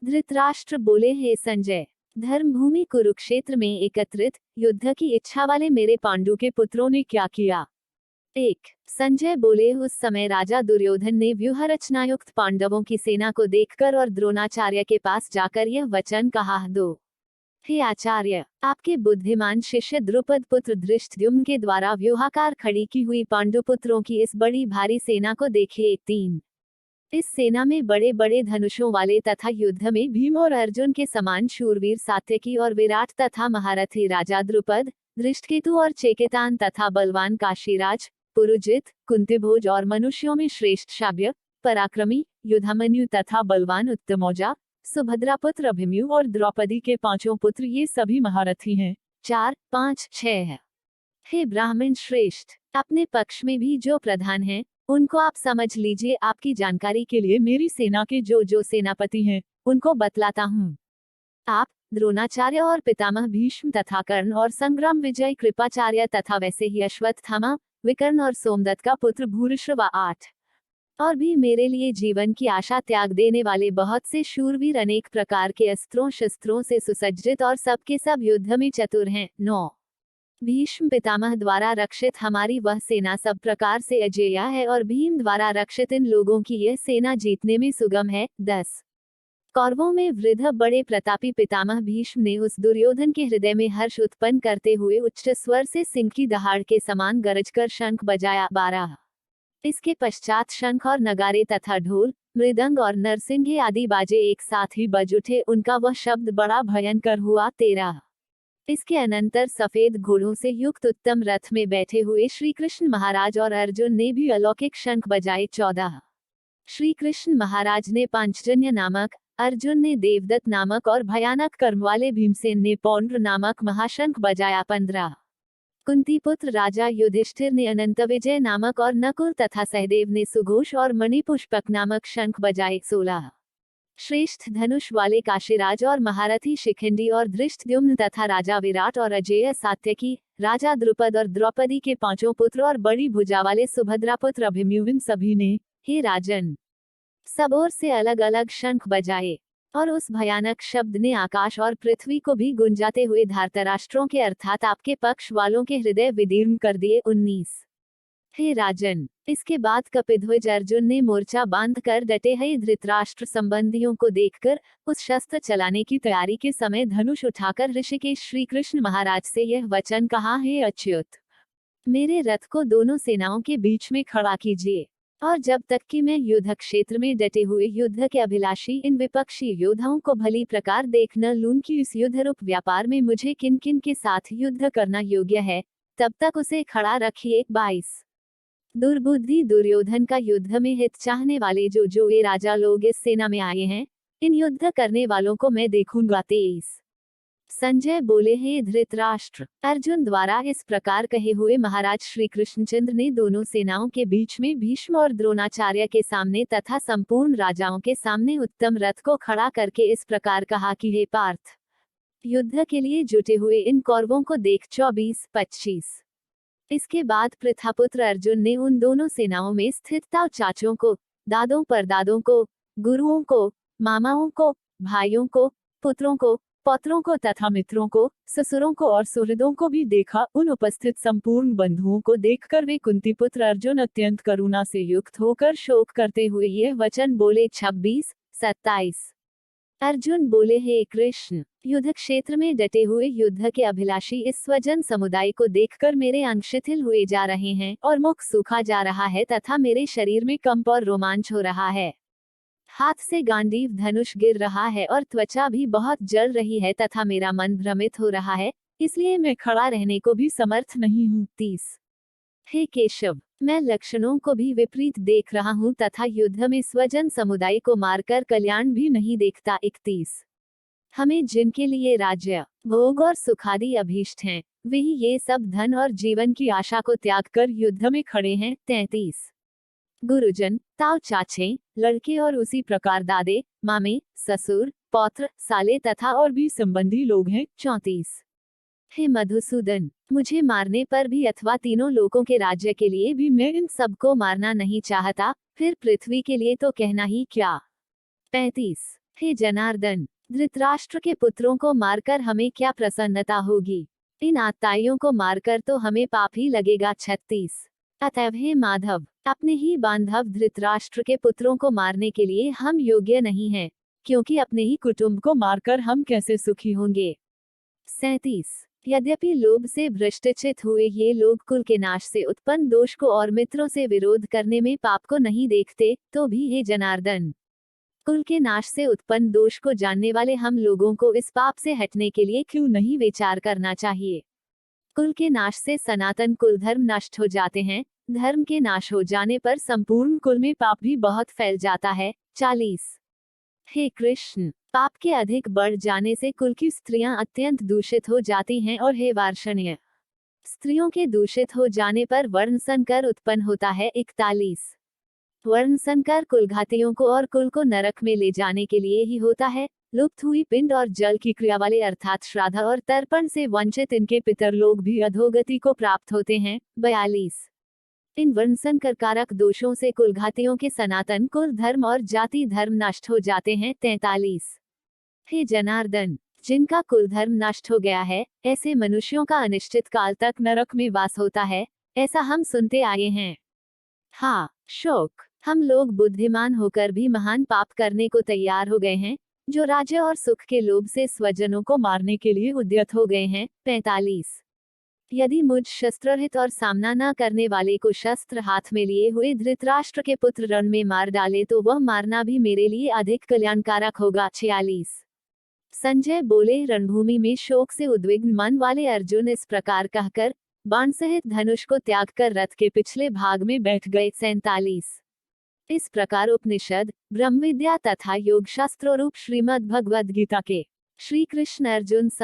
धृतराष्ट्र बोले, हे संजय, धर्मभूमि कुरुक्षेत्र में एकत्रित युद्ध की इच्छा वाले मेरे पांडु के पुत्रों ने क्या किया। एक संजय बोले, उस समय राजा दुर्योधन ने व्यूह रचनायुक्त पांडवों की सेना को देखकर और द्रोणाचार्य के पास जाकर यह वचन कहा, दो हे आचार्य, आपके बुद्धिमान शिष्य द्रुपद पुत्र धृष्टद्युम्न के द्वारा व्यूहाकार खड़ी की हुई पांडुपुत्रों की इस बड़ी भारी सेना को देखिए। तीन इस सेना में बड़े बड़े धनुषों वाले तथा युद्ध में भीम और अर्जुन के समान शूरवीर सात्यकी और विराट तथा महारथी राजा द्रुपद, धृष्टकेतु और चेकितान तथा बलवान काशीराज, पुरुजित, कुंतीभोज और मनुष्यों में श्रेष्ठ शाव्य, पराक्रमी, युधामन्यु तथा बलवान उत्तमौजा, सुभद्रापुत्र अभिमन्यु और द्रौपदी के पांचों पुत्र, ये सभी महारथी हैं। 4, 5, 6 हे ब्राह्मण श्रेष्ठ, अपने पक्ष में भी जो प्रधान हैं, उनको आप समझ लीजिए। आपकी जानकारी के लिए मेरी सेना के जो सेनापति हैं, उनको बतलाता हूँ। आप द्रोणाचार्य और पितामह भीष्म तथा कर्ण और संग्राम विजय कृपाचार्य तथा वैसे ही अश्वत्थामा, विकर्ण और सोमदत्त का पुत्र भूरिश्रवा 8 और भी मेरे लिए जीवन की आशा त्याग देने वाले बहुत से शूरवीर अनेक प्रकार के अस्त्रों शस्त्रों से सुसज्जित और सबके सब युद्ध में चतुर हैं। 9 भीष्म पितामह द्वारा रक्षित हमारी वह सेना सब प्रकार से अजेय है और भीम द्वारा रक्षित इन लोगों की यह सेना जीतने में सुगम है। 10 कौरवों में वृद्ध बड़े प्रतापी पितामह भीष्म ने उस दुर्योधन के हृदय में हर्ष उत्पन्न करते हुए उच्च स्वर से सिंह की दहाड़ के समान गरजकर शंख बजाया। 12 इसके पश्चात शंख और नगारे तथा ढोल, मृदंग और नरसिंघे आदि बाजे एक साथ ही बज उठे। उनका वह शब्द बड़ा भयंकर हुआ। 13 इसके अनंतर सफेद घोड़ों से युक्त उत्तम रथ में बैठे हुए श्री कृष्ण महाराज और अर्जुन ने भी अलौकिक शंख बजाए। 14 श्री कृष्ण महाराज ने पांचजन्य नामक, अर्जुन ने देवदत्त नामक और भयानक कर्म वाले भीमसेन ने पौंड्र नामक महाशंख बजाया। 15 कुंती पुत्र राजा युधिष्ठिर ने अनंत विजय नामक और नकुल तथा सहदेव ने सुघोष और मणिपुष्पक नामक शंख बजाए। 16 श्रेष्ठ धनुष वाले काशीराज और महारथी शिखंडी और धृष्टद्युम्न तथा राजा विराट और अजेय सात्यकी, राजा द्रुपद और द्रौपदी के पांचों पुत्र और बड़ी भुजा वाले सुभद्रापुत्र अभिमन्यु, इन सभी ने, हे राजन, सब ओर से अलग अलग शंख बजाए और उस भयानक शब्द ने आकाश और पृथ्वी को भी गुंजाते हुए धार्तराष्ट्रों के अर्थात आपके पक्ष वालों के हृदय विदीर्ण कर दिए। 19 हे राजन, इसके बाद कपिध्वज अर्जुन ने मोर्चा बांधकर डटे हुए धृतराष्ट्र संबंधियों को देखकर उस शस्त्र चलाने की तैयारी के समय धनुष उठाकर ऋषिकेश श्री कृष्ण महाराज से यह वचन कहा, हे अच्युत, मेरे रथ को दोनों सेनाओं के बीच में खड़ा कीजिए और जब तक कि मैं युद्ध क्षेत्र में डटे हुए युद्ध के अभिलाषी इन विपक्षी योद्धाओं को भली प्रकार देख न लूं कि इस युद्ध रूप व्यापार में मुझे किन किन के साथ युद्ध करना योग्य है, तब तक उसे खड़ा रखिए। 22 दुर्बुद्धि दुर्योधन का युद्ध में हित चाहने वाले जो ये राजा लोग इस सेना में आए हैं, इन युद्ध करने वालों को मैं देखूंगा। 23 संजय बोले, हे धृतराष्ट्र, अर्जुन द्वारा इस प्रकार कहे हुए महाराज श्री कृष्णचंद्र ने दोनों सेनाओं के बीच में भीष्म और द्रोणाचार्य के सामने तथा संपूर्ण राजाओं के सामने उत्तम रथ को खड़ा करके इस प्रकार कहा कि हे पार्थ, युद्ध के लिए जुटे हुए इन कौरवों को देख। 24, 25 इसके बाद प्रथापुत्र अर्जुन ने उन दोनों सेनाओं में स्थित ताऊ चाचों को, दादों परदादों को, गुरुओं को, मामाओं को, भाइयों को, पुत्रों को, पौत्रों को तथा मित्रों को, ससुरों को और सुहृदों को भी देखा। उन उपस्थित संपूर्ण बंधुओं को देखकर वे कुंतीपुत्र अर्जुन अत्यंत करुणा से युक्त होकर शोक करते हुए यह वचन बोले। 26, 27 अर्जुन बोले, हे कृष्ण, युद्ध क्षेत्र में डटे हुए युद्ध के अभिलाषी इस स्वजन समुदाय को देखकर मेरे अंग शिथिल हुए जा रहे हैं और मुख सूखा जा रहा है तथा मेरे शरीर में कंप और रोमांच हो रहा है। हाथ से गांडीव धनुष गिर रहा है और त्वचा भी बहुत जल रही है तथा मेरा मन भ्रमित हो रहा है, इसलिए मैं खड़ा रहने को भी समर्थ नहीं हूँ। 30 हे केशव, मैं लक्षणों को भी विपरीत देख रहा हूँ तथा युद्ध में स्वजन समुदाय को मारकर कल्याण भी नहीं देखता। 31 हमें जिनके लिए राज्य, भोग और सुखादि अभीष्ट हैं, वही ये सब धन और जीवन की आशा को त्याग कर युद्ध में खड़े हैं। 33 गुरुजन, ताऊ चाचे, लड़के और उसी प्रकार दादे, मामे, ससुर, पौत्र, साले तथा और भी संबंधी लोग हैं। 34 हे मधुसूदन, मुझे मारने पर भी अथवा तीनों लोकों के राज्य के लिए भी मैं इन सबको मारना नहीं चाहता, फिर पृथ्वी के लिए तो कहना ही क्या। 35 हे जनार्दन, धृतराष्ट्र के पुत्रों को मारकर हमें क्या प्रसन्नता होगी? इन आताइयों को मारकर तो हमें पाप ही लगेगा। 36। अतएव हे माधव, अपने ही बांधव धृतराष्ट्र के पुत्रों को मारने के लिए हम योग्य नहीं हैं, क्योंकि अपने ही कुटुंब को मारकर हम कैसे सुखी होंगे। 37। यद्यपि लोभ से भ्रष्टचित हुए ये लोग कुल के नाश से उत्पन्न दोष को और मित्रों से विरोध करने में पाप को नहीं देखते, तो भी हे जनार्दन, कुल के नाश से उत्पन्न दोष को जानने वाले हम लोगों को इस पाप से हटने के लिए क्यों नहीं विचार करना चाहिए? कुल के नाश से सनातन कुल धर्म नष्ट हो जाते हैं। धर्म के नाश हो जाने पर संपूर्ण कुल में पाप भी बहुत फैल जाता है। 40। हे कृष्ण, पाप के अधिक बढ़ जाने से कुल की स्त्रियां अत्यंत दूषित हो जाती हैं। और हे वार्षण्य, स्त्रियों के दूषित हो जाने पर वर्ण संकर उत्पन्न होता है। 41। वर्ण संकर कुलघातियों को और कुल को नरक में ले जाने के लिए ही होता है। लुप्त हुई पिंड और जल की क्रिया वाले अर्थात श्राद्ध और तर्पण से वंचित इनके पितर लोग भी अधोगति को प्राप्त होते हैं। 42। इन वर्ण संकर कारक दोषों से कुलघातियों के सनातन कुल धर्म और जाति धर्म नष्ट हो जाते हैं। 43। हे जनार्दन, जिनका कुल धर्म नष्ट हो गया है, ऐसे मनुष्यों का अनिश्चित काल तक नरक में वास होता है, ऐसा हम सुनते आए हैं। हाँ शोक, हम लोग बुद्धिमान होकर भी महान पाप करने को तैयार हो गए हैं, जो राज्य और सुख के लोभ से स्वजनों को मारने के लिए उद्यत हो गए हैं। 45। यदि मुझ शस्त्ररहित और सामना न करने वाले को शस्त्र हाथ में लिए हुए धृतराष्ट्र के पुत्र रण में मार डाले तो वह मारना भी मेरे लिए अधिक कल्याणकारक होगा। 46। संजय बोले, रणभूमि में शोक से उद्विग्न मन वाले अर्जुन इस प्रकार कहकर बाण सहित धनुष को त्याग कर रथ के पिछले भाग में बैठ गए। 47। इस प्रकार उपनिषद, ब्रह्म विद्या तथा योग शास्त्रों रूप श्रीमद् भगवद गीता के श्री कृष्ण अर्जुन